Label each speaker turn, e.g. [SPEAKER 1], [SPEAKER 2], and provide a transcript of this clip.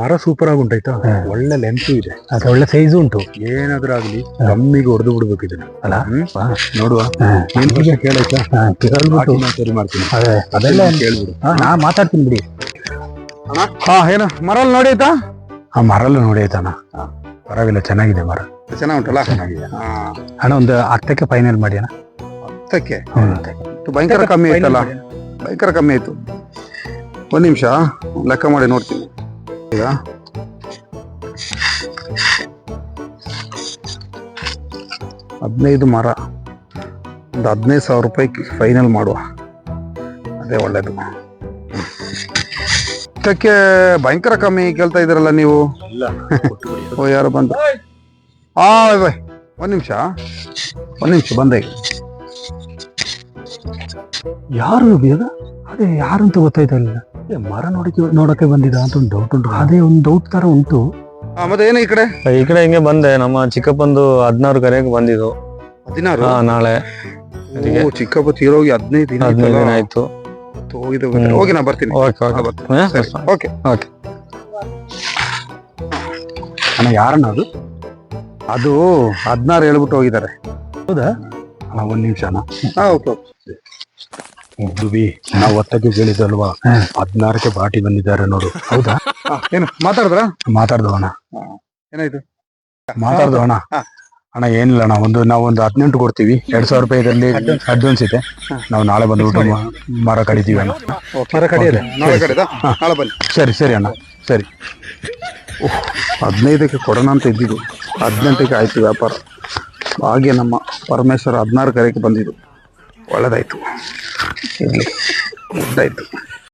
[SPEAKER 1] ಮರ ಸೂಪರ್ ಆಗಿ ಉಂಟಾಯ್ತಾ, ಒಳ್ಳೆ ಲೆಂತ್ ಇದೆ,
[SPEAKER 2] ಅದು ಒಳ್ಳೆ ಸೈಜ್ ಉಂಟು.
[SPEAKER 1] ಏನಾದ್ರೂ ಆಗ್ಲಿ ಕಮ್ಮಿಗೆ ಹೊಡೆದು ಬಿಡ್ಬೇಕು ಇದನ್ನ
[SPEAKER 2] ಅಲ್ಲ
[SPEAKER 1] ನೋಡುವ. ಏನ್ ಕೇಳಾಯ್ತಾ, ಸರಿ ಮಾಡ್ತೀನಿ.
[SPEAKER 2] ಅದೆಲ್ಲ
[SPEAKER 1] ಕೇಳ್ಬಿಡು.
[SPEAKER 2] ನಾ ಮಾತಾಡ್ತೀನಿ ಬಿಡಿ.
[SPEAKER 1] ಏನು ಮರಲ್ಲಿ ನೋಡಿ ಆಯ್ತಾ?
[SPEAKER 2] ಮರಲ್ಲ ನೋಡಿ ಆಯ್ತಾನ, ಪರವಾಗಿಲ್ಲ, ಚೆನ್ನಾಗಿದೆ ಮರ,
[SPEAKER 1] ಚೆನ್ನಾಗಿ ಉಂಟಲ್ಲ.
[SPEAKER 2] ಅಣ್ಣ ಒಂದು 10ಕ್ಕೆ ಫೈನಲ್ ಮಾಡಿ ಅಣ್ಣ.
[SPEAKER 1] 10ಕ್ಕೆ ಭಯಂಕರ ಕಮ್ಮಿ ಆಯ್ತಲ್ಲ, ಭಯಂಕರ ಕಮ್ಮಿ ಆಯ್ತು. ಒಂದ್ ನಿಮಿಷ ಲೆಕ್ಕ ಮಾಡಿ ನೋಡ್ತೀನಿ. ಈಗ 15 ಮರ, ಒಂದು 15,000 ರೂಪಾಯಿ ಫೈನಲ್ ಮಾಡುವ, ಅದೇ ಒಳ್ಳೇದು. 10ಕ್ಕೆ ಭಯಂಕರ ಕಮ್ಮಿ ಕೇಳ್ತಾ ಇದ್ದೀರಲ್ಲ ನೀವು. ಓ ಯಾರು ಬಂದ? ಬಾಯ್ ಒಂದ್ ನಿಮಿಷ ಬಂದೆ.
[SPEAKER 2] ಯಾರು ಬೇಗ ಅದೇ ಯಾರಂತ ಗೊತ್ತಾಯ್ತಾ ಇಲ್ಲ. ಮರ ನೋಡಕ್ಕೆ ಬಂದಿದ ಅಂತ ಒಂದು ಡೌಟ್ ಉಂಟು. ಅದೇ ಒಂದು ಡೌಟ್ ತರ ಉಂಟು.
[SPEAKER 1] ಮತ್ತೆ ಏನು ಈ ಕಡೆ
[SPEAKER 3] ಹಿಂಗೆ ಬಂದೆ. ನಮ್ಮ ಚಿಕ್ಕಪ್ಪಂದು 16 ಕರೆಗೆ ಬಂದಿದ್ದು.
[SPEAKER 1] 16?
[SPEAKER 3] ನಾಳೆ
[SPEAKER 1] ಚಿಕ್ಕಪ್ಪ ತೀರೋಗಿ 15
[SPEAKER 3] ದಿನ ಆಯ್ತು.
[SPEAKER 1] ಹೋಗಿ ನಾ ಬರ್ತೀನಿ.
[SPEAKER 3] ಓಕೆ.
[SPEAKER 1] ಅಣ್ಣ ಯಾರಣ್ಣ ಅದು? ಅದು 16 ಹೇಳ್ಬಿಟ್ಟು ಹೋಗಿದ್ದಾರೆ.
[SPEAKER 2] ಹೌದಾ?
[SPEAKER 1] ಒಂದ್ ನಿಮಿಷ ಅಣ್ಣ. ನಾವು 10ಕ್ಕೆ ಕೇಳಿದಲ್ವಾ, 16ಕ್ಕೆ ಪಾರ್ಟಿ ಬಂದಿದ್ದಾರೆ ನೋಡು. ಹೌದಾ? ಏನು ಮಾತಾಡ್ದವಣ್ಣ? ಏನಾಯ್ತು? ಮಾತಾಡ್ದವಣ್ಣ. ಅಣ್ಣ ಏನಿಲ್ಲ ಅಣ್ಣ, ನಾವೊಂದು 18 ಕೊಡ್ತೀವಿ. 2,000 ರೂಪಾಯಿ ಇದರಲ್ಲಿ ಅಡ್ವಾನ್ಸ್ ಇದೆ. ನಾವು ನಾಳೆ ಬಂದ್ಬಿಟ್ಟು ಮರ ಕಡಿತೀವಿ ಅಣ್ಣ. ಸರಿ ಅಣ್ಣ, ಸರಿ. 15ಕ್ಕೆ ಕೊಡೋಣ ಅಂತ ಇದ್ದಿದ್ದು, 18ಕ್ಕೆ ಆಯ್ತು ವ್ಯಾಪಾರ. ಹಾಗೆ ನಮ್ಮ ಪರಮೇಶ್ವರ 16 ಕರೆಗೆ ಬಂದಿದ್ದು, ಒಳ್ಳೇದಾಯ್ತು. ಇರ್ಲಿ, ಒಳ್ಳೇದಾಯ್ತು.